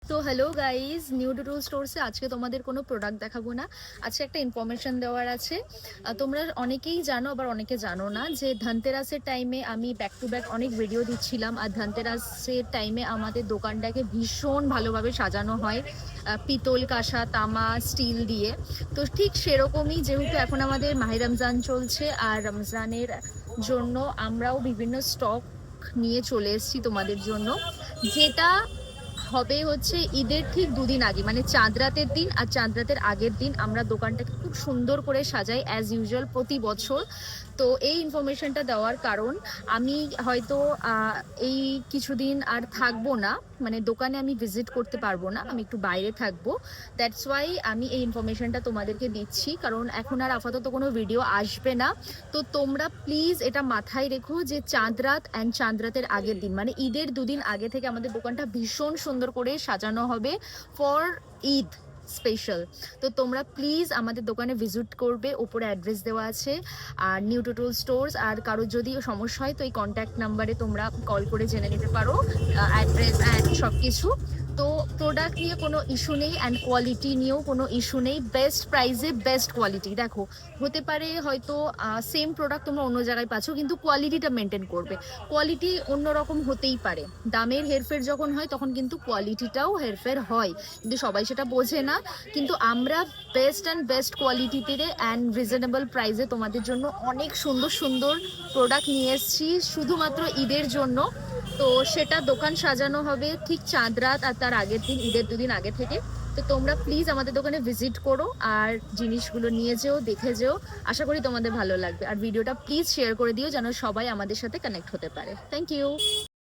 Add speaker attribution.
Speaker 1: তো hello guys, new Tutul স্টোরসে আজকে তোমাদের কোনো প্রোডাক্ট দেখাবো না। আজকে একটা ইনফরমেশন দেওয়ার আছে। তোমরা অনেকেই জানো, আবার অনেকে জানো না যে ধনতেরাসের টাইমে আমি ব্যাক টু ব্যাক অনেক ভিডিও দিচ্ছিলাম। আর ধনতেরাসের টাইমে আমাদের দোকানটাকে ভীষণ ভালোভাবে সাজানো হয় পিতল, কাঁসা, তামা, স্টিল দিয়ে। তো ঠিক সেরকমই, যেহেতু এখন আমাদের মাহে রমজান চলছে, আর রমজানের জন্য আমরাও বিভিন্ন স্টক নিয়ে চলে এসেছি তোমাদের জন্য। যেটা হবে হচ্ছে ঈদের ঠিক দুদিন আগে, মানে চাঁদ রাতের দিন আর চাঁদ রাতের আগের দিন আমরা দোকানটাকে খুব সুন্দর করে সাজাই অ্যাজ ইউজুয়াল প্রতি বছর। তো এই ইনফরমেশনটা দেওয়ার কারণ, আমি হয়তো এই কিছুদিন আর থাকবো না, মানে দোকানে আমি ভিজিট করতে পারবো না, আমি একটু বাইরে থাকবো। দ্যাটস ওয়াই আমি এই ইনফরমেশনটা তোমাদেরকে দিচ্ছি, কারণ এখন আর আপাতত কোনো ভিডিও আসবে না। তো তোমরা প্লিজ এটা মাথায় রেখো যে চাঁদ রাত অ্যান্ড চাঁদ রাতের আগের দিন, মানে ঈদের দুদিন আগে থেকে আমাদের দোকানটা ভীষণ সুন্দর করে সাজানো হবে ফর ঈদ স্পেশাল। তো তোমরা প্লিজ আমাদের দোকানে ভিজিট করবে, ওপরে অ্যাড্রেস দেওয়া আছে আর নিউ টুটুল স্টোর্স। আর কারোর যদি সমস্যা হয় তো এই কন্ট্যাক্ট নাম্বারে তোমরা কল করে জেনে নিতে পারো অ্যাড্রেস অ্যান্ড সব কিছু। তো প্রোডাক্ট নিয়ে কোনো ইস্যু নেই, অ্যান্ড কোয়ালিটি নিয়েও কোনো ইস্যু নেই। বেস্ট প্রাইসে বেস্ট কোয়ালিটি। দেখো, হতে পারে হয়তো সেম প্রোডাক্ট তোমরা অন্য জায়গায় পাচ্ছ, কিন্তু কোয়ালিটিটা মেনটেন করবে। কোয়ালিটি অন্যরকম হতেই পারে, দামের হেরফের যখন হয় তখন কিন্তু কোয়ালিটিটাও হেরফের হয়, কিন্তু সবাই সেটা বোঝে না। কিন্তু আমরা বেস্ট অ্যান্ড বেস্ট কোয়ালিটিতে অ্যান্ড রিজনেবল প্রাইসে তোমাদের জন্য অনেক সুন্দর সুন্দর প্রোডাক্ট নিয়ে এসেছি শুধুমাত্র ঈদের জন্য। তো সেটা দোকান সাজানো হবে ঠিক চাঁদ রাত আর তার আগের দিন, ঈদের দুদিন আগে থেকে। তো তোমরা প্লিজ আমাদের দোকানে ভিজিট করো আর জিনিসগুলো নিয়ে যেও, দেখে যেও। আশা করি তোমাদের ভালো লাগবে। আর ভিডিওটা প্লিজ শেয়ার করে দিও যেন সবাই আমাদের সাথে কানেক্ট হতে পারে। Thank you.